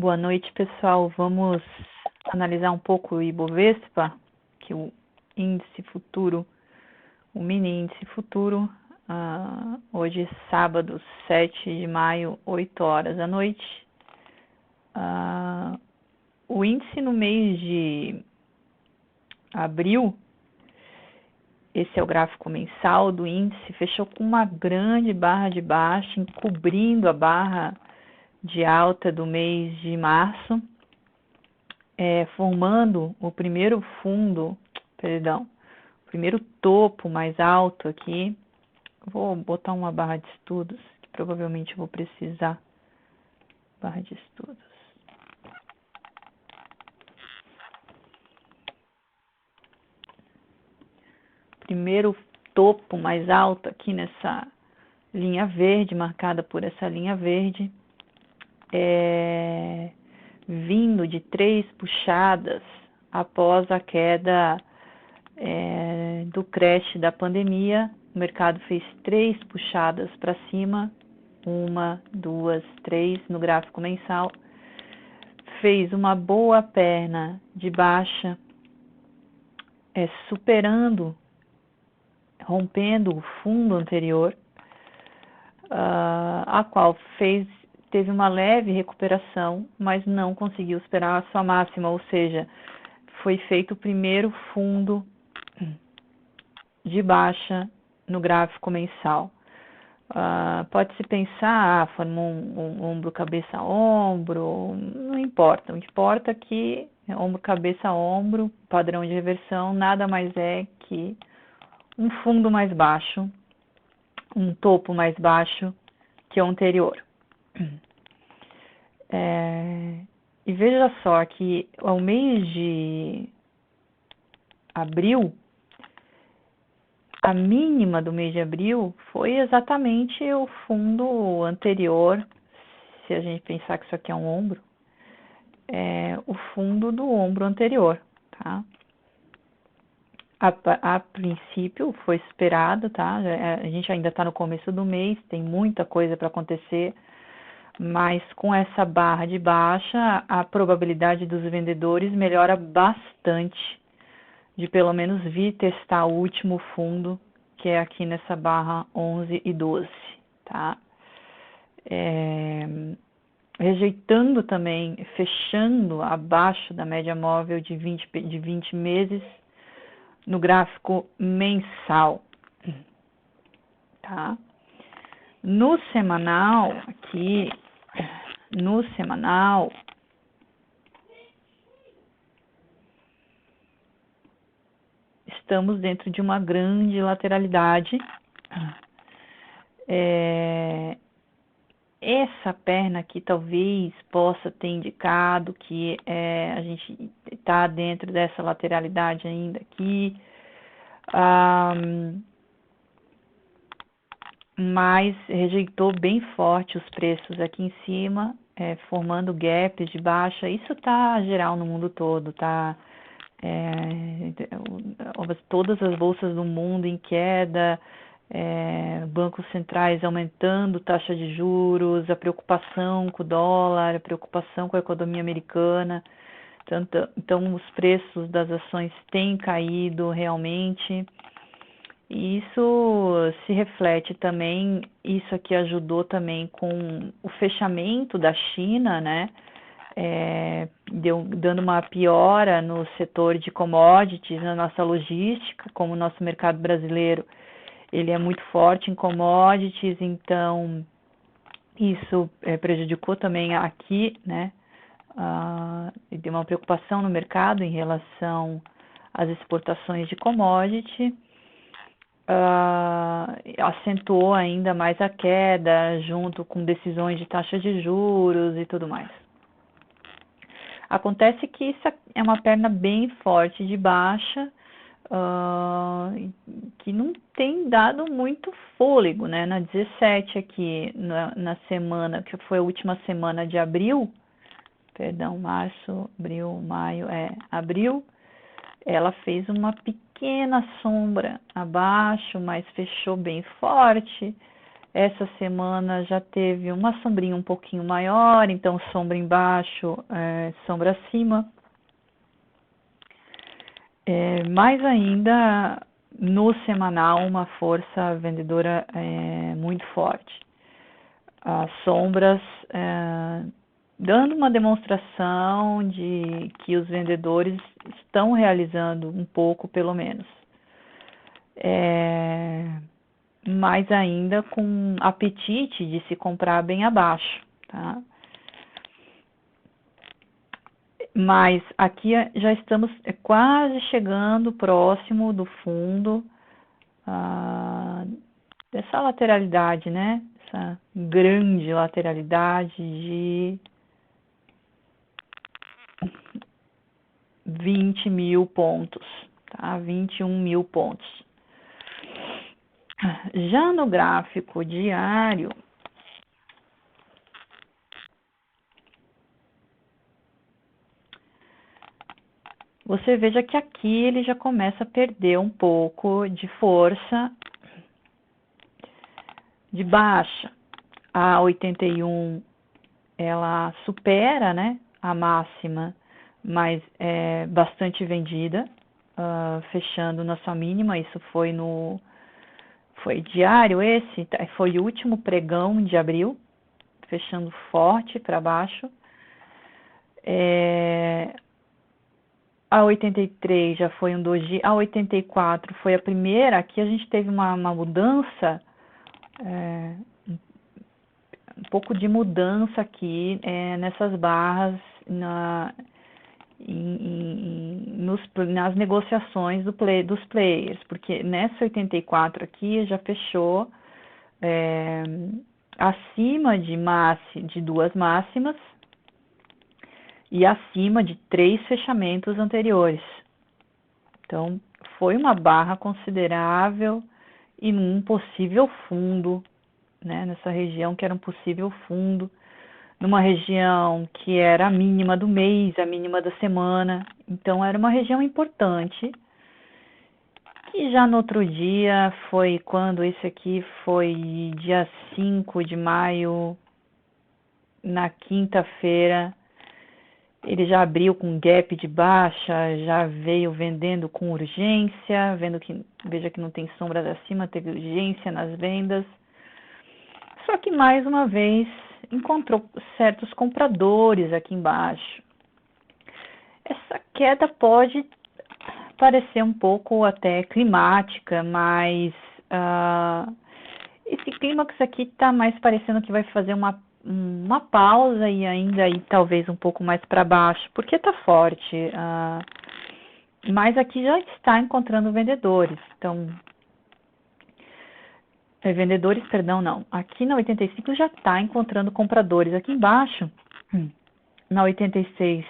Boa noite, pessoal. Vamos analisar um pouco o Ibovespa, que é o índice futuro, o mini índice futuro. Hoje, sábado, 7 de maio, 8 horas da noite. O índice no mês de abril, esse é o gráfico mensal do índice, fechou com uma grande barra de baixa, encobrindo a barra de alta do mês de março, formando o primeiro primeiro topo mais alto aqui. Vou botar uma barra de estudos, que provavelmente eu vou precisar. Barra de estudos. Primeiro topo mais alto aqui nessa linha verde, marcada por essa linha verde, vindo de 3 puxadas após a queda do crash da pandemia. O mercado fez 3 puxadas para cima, 1, 2, 3 no gráfico mensal, fez uma boa perna de baixa, rompendo o fundo anterior, a qual teve uma leve recuperação, mas não conseguiu superar a sua máxima, ou seja, foi feito o primeiro fundo de baixa no gráfico mensal. Pode-se pensar, formou um ombro, cabeça, ombro, não importa. O que importa é que ombro, cabeça, ombro, padrão de reversão, nada mais é que um fundo mais baixo, um topo mais baixo que o anterior. E veja só que ao mês de abril, a mínima do mês de abril foi exatamente o fundo anterior, se a gente pensar que isso aqui é um ombro, o fundo do ombro anterior, tá? A princípio foi esperado, tá? A gente ainda está no começo do mês, tem muita coisa para acontecer, mas com essa barra de baixa, a probabilidade dos vendedores melhora bastante de pelo menos vir testar o último fundo, que é aqui nessa barra 11 e 12, tá? Rejeitando também, fechando abaixo da média móvel de 20 meses no gráfico mensal, tá? No semanal, estamos dentro de uma grande lateralidade. Essa perna aqui talvez possa ter indicado que a gente está dentro dessa lateralidade ainda aqui, mas rejeitou bem forte os preços aqui em cima, formando gaps de baixa. Isso está geral no mundo todo, tá? Todas as bolsas do mundo em queda, bancos centrais aumentando taxa de juros, a preocupação com o dólar, a preocupação com a economia americana. Então os preços das ações têm caído realmente, e isso se reflete também, isso aqui ajudou também com o fechamento da China, né? Dando uma piora no setor de commodities, na nossa logística, como o nosso mercado brasileiro, ele é muito forte em commodities, então isso prejudicou também aqui, né? Deu uma preocupação no mercado em relação às exportações de commodity, acentuou ainda mais a queda, junto com decisões de taxa de juros e tudo mais. Acontece que isso é uma perna bem forte de baixa, que não tem dado muito fôlego, né? Na 17 aqui, na semana, que foi a última semana de abril, março, abril, maio, abril, ela fez uma pequena sombra abaixo, mas fechou bem forte, Essa semana já teve uma sombrinha um pouquinho maior, então sombra embaixo, sombra acima. Mais ainda, no semanal, uma força vendedora muito forte. As sombras dando uma demonstração de que os vendedores estão realizando um pouco, pelo menos. Mais ainda com apetite de se comprar bem abaixo, tá? Mas aqui já estamos quase chegando próximo do fundo dessa lateralidade, né? Essa grande lateralidade de 20 mil pontos, tá? 21 mil pontos. Já no gráfico diário, você veja que aqui ele já começa a perder um pouco de força de baixa. A 81 ela supera, né, a máxima, mas é bastante vendida, fechando na sua mínima. Isso foi diário esse, foi o último pregão de abril, fechando forte para baixo. A 83 já foi um doji, a 84 foi a primeira. Aqui a gente teve uma mudança, um pouco de mudança aqui nessas barras nas negociações dos players, porque nessa 84 aqui já fechou acima de duas máximas e acima de 3 fechamentos anteriores. Então, foi uma barra considerável e num possível fundo, né, nessa região que era um possível fundo, numa região que era a mínima do mês, a mínima da semana. Então, era uma região importante. E já no outro dia, foi quando esse aqui foi dia 5 de maio, na quinta-feira, ele já abriu com gap de baixa, já veio vendendo com urgência, veja que não tem sombra acima, teve urgência nas vendas. Só que mais uma vez encontrou certos compradores aqui embaixo. Essa queda pode parecer um pouco até climática, mas esse clímax aqui está mais parecendo que vai fazer uma pausa e ainda aí talvez um pouco mais para baixo, porque está forte. Mas aqui já está encontrando vendedores. Então, aqui na 85 já está encontrando compradores. Aqui embaixo, na 86,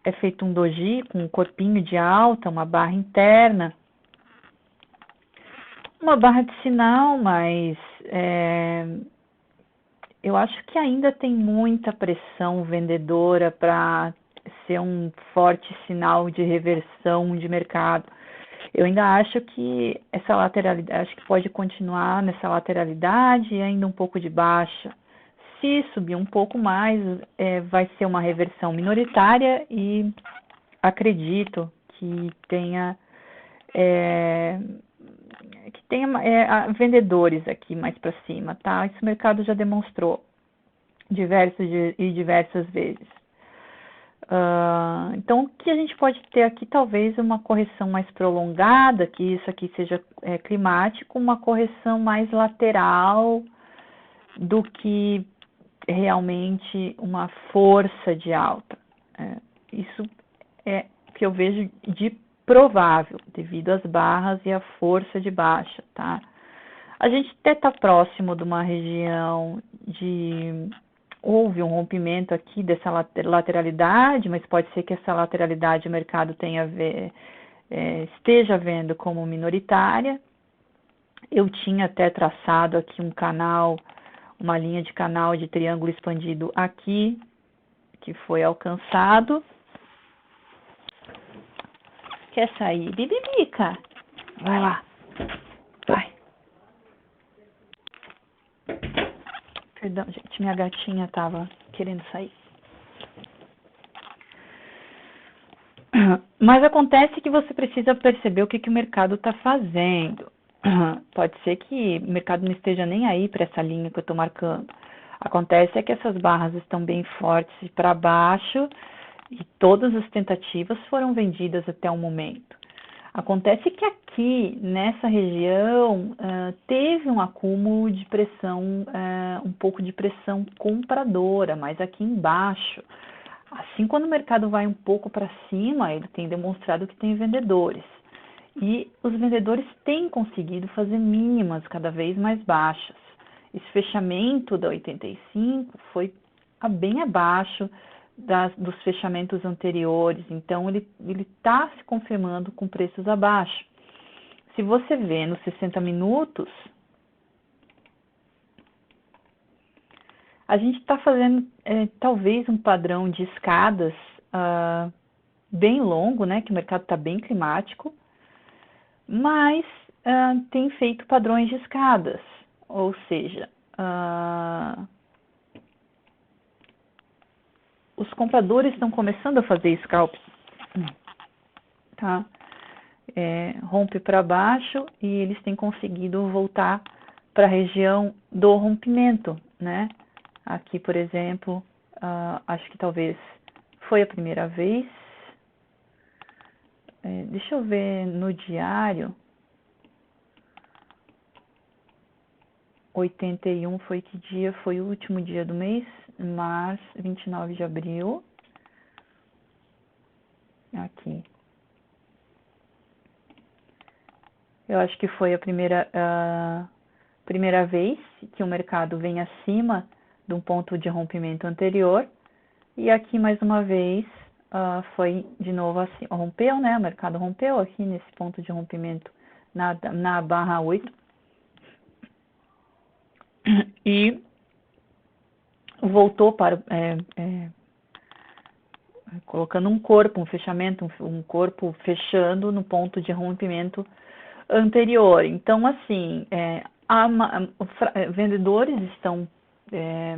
é feito um doji com um corpinho de alta, uma barra interna, uma barra de sinal, mas eu acho que ainda tem muita pressão vendedora para ser um forte sinal de reversão de mercado. Eu ainda acho que essa lateralidade, acho que pode continuar nessa lateralidade e ainda um pouco de baixa. Se subir um pouco mais, vai ser uma reversão minoritária e acredito que tenha vendedores aqui mais para cima, tá? Isso o mercado já demonstrou diversas vezes. Então, o que a gente pode ter aqui, talvez uma correção mais prolongada, que isso aqui seja climático, uma correção mais lateral do que realmente uma força de alta. Isso é o que eu vejo de provável, devido às barras e à força de baixa, tá? A gente até está próximo de uma região houve um rompimento aqui dessa lateralidade, mas pode ser que essa lateralidade o mercado esteja vendo como minoritária. Eu tinha até traçado aqui uma linha de canal de triângulo expandido aqui, que foi alcançado. Quer sair? Bibibica, vai lá, vai. Perdão, gente, minha gatinha estava querendo sair. Mas acontece que você precisa perceber o que o mercado está fazendo. Pode ser que o mercado não esteja nem aí para essa linha que eu estou marcando. Acontece é que essas barras estão bem fortes para baixo e todas as tentativas foram vendidas até o momento. Acontece que aqui, nessa região, teve um acúmulo de pressão, um pouco de pressão compradora, mas aqui embaixo. Assim, quando o mercado vai um pouco para cima, ele tem demonstrado que tem vendedores. E os vendedores têm conseguido fazer mínimas cada vez mais baixas. Esse fechamento da 85 foi bem abaixo dos fechamentos anteriores, então ele está se confirmando com preços abaixo. Se você vê nos 60 minutos, a gente está fazendo talvez um padrão de escadas bem longo, né? Que o mercado está bem climático, mas tem feito padrões de escadas, ou seja, os compradores estão começando a fazer scalps, tá? Rompe para baixo e eles têm conseguido voltar para a região do rompimento, né? Aqui, por exemplo, acho que talvez foi a primeira vez. Deixa eu ver no diário. 81 foi que dia? Foi o último dia do mês, março, 29 de abril. Aqui. Eu acho que foi a primeira vez que o mercado vem acima de um ponto de rompimento anterior. E aqui, mais uma vez, foi de novo assim, rompeu, né? O mercado rompeu aqui nesse ponto de rompimento na barra 8. E voltou para colocando um corpo, um fechamento, um corpo fechando no ponto de rompimento anterior. Então, assim, vendedores estão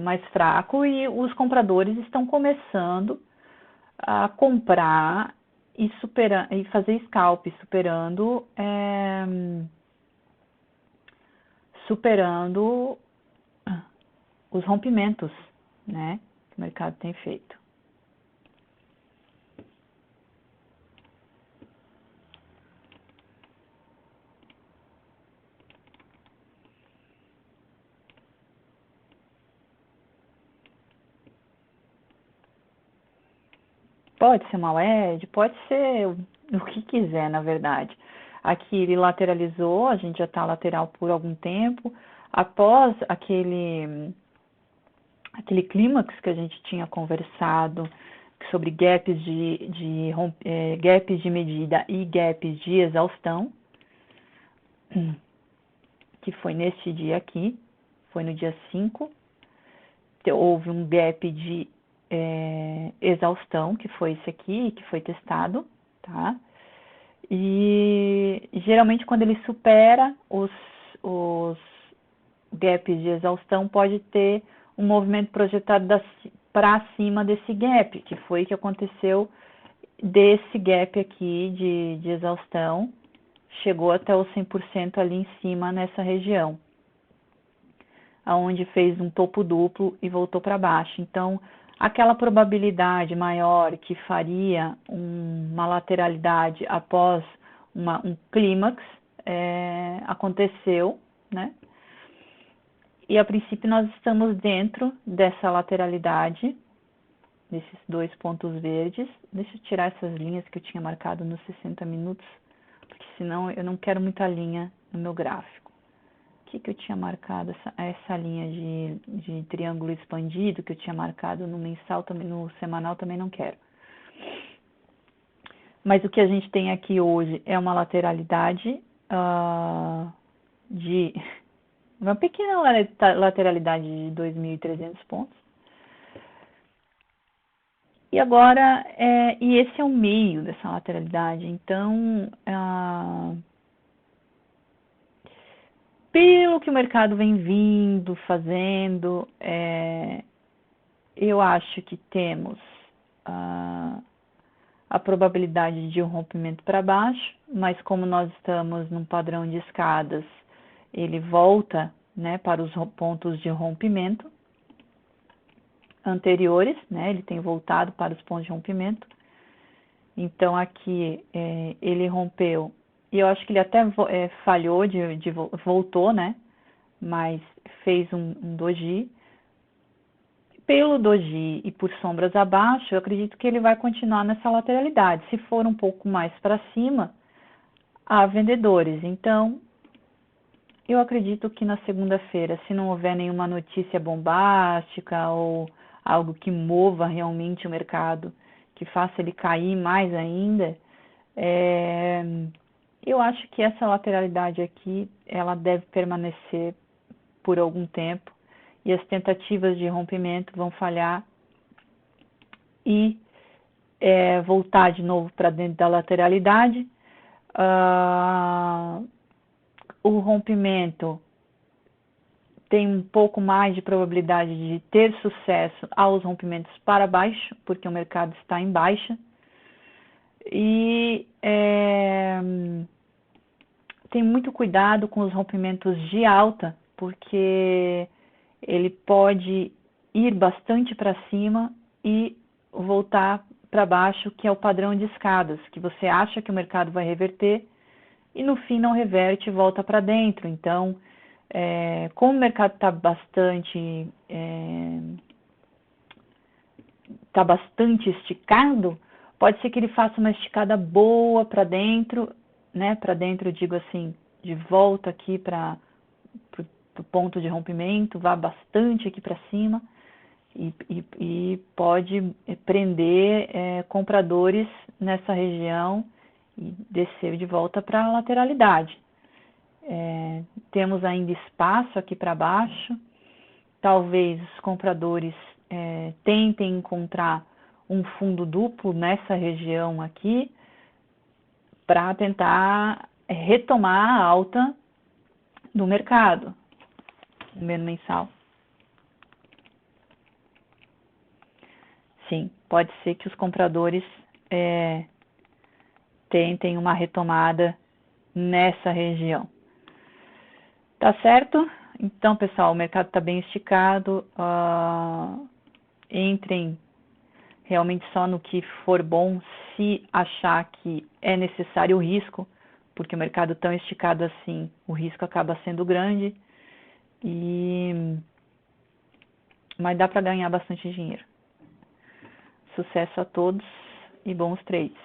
mais fracos e os compradores estão começando a comprar e fazer scalp, superando os rompimentos, né, que o mercado tem feito. Pode ser uma LED, pode ser o que quiser, na verdade. Aqui ele lateralizou, a gente já está lateral por algum tempo. Após aquele clímax que a gente tinha conversado sobre gaps gaps de medida e gaps de exaustão, que foi neste dia aqui, foi no dia 5, houve um gap de exaustão, que foi esse aqui, que foi testado, tá? E geralmente quando ele supera os gaps de exaustão, pode ter um movimento projetado para cima desse gap, que foi o que aconteceu desse gap aqui de exaustão, chegou até os 100% ali em cima nessa região, aonde fez um topo duplo e voltou para baixo. Então, aquela probabilidade maior que faria uma lateralidade após um clímax aconteceu, né? E a princípio nós estamos dentro dessa lateralidade, desses dois pontos verdes. Deixa eu tirar essas linhas que eu tinha marcado nos 60 minutos, porque senão eu não quero muita linha no meu gráfico. O que eu tinha marcado? Essa linha de triângulo expandido que eu tinha marcado no mensal, também no semanal, também não quero. Mas o que a gente tem aqui hoje é uma lateralidade uma pequena lateralidade de 2.300 pontos. E agora, e esse é o meio dessa lateralidade. Então, pelo que o mercado vem vindo, fazendo, eu acho que temos a probabilidade de um rompimento para baixo, mas como nós estamos num padrão de escadas, ele volta, né, para os pontos de rompimento anteriores, né, ele tem voltado para os pontos de rompimento. Então aqui ele rompeu, e eu acho que ele até falhou voltou, né, mas fez um doji. Pelo doji e por sombras abaixo, eu acredito que ele vai continuar nessa lateralidade. Se for um pouco mais para cima, há vendedores. Então, eu acredito que na segunda-feira, se não houver nenhuma notícia bombástica ou algo que mova realmente o mercado, que faça ele cair mais ainda, eu acho que essa lateralidade aqui, ela deve permanecer por algum tempo e as tentativas de rompimento vão falhar e voltar de novo para dentro da lateralidade. O rompimento tem um pouco mais de probabilidade de ter sucesso aos rompimentos para baixo, porque o mercado está em baixa. E tem muito cuidado com os rompimentos de alta, porque ele pode ir bastante para cima e voltar para baixo, que é o padrão de escadas, que você acha que o mercado vai reverter e no fim não reverte e volta para dentro. Então, como o mercado está bastante esticado, pode ser que ele faça uma esticada boa para dentro, né? Para dentro, eu digo assim, de volta aqui para o ponto de rompimento, vá bastante aqui para cima e pode prender compradores nessa região e descer de volta para a lateralidade. Temos ainda espaço aqui para baixo, talvez os compradores tentem encontrar um fundo duplo nessa região aqui para tentar retomar a alta do mercado no mensal. Sim, pode ser que os compradores tentem uma retomada nessa região. Tá certo? Então, pessoal, o mercado está bem esticado. Entrem realmente só no que for bom, se achar que é necessário o risco, porque o mercado tão esticado assim, o risco acaba sendo grande. Mas dá para ganhar bastante dinheiro. Sucesso a todos e bons trades!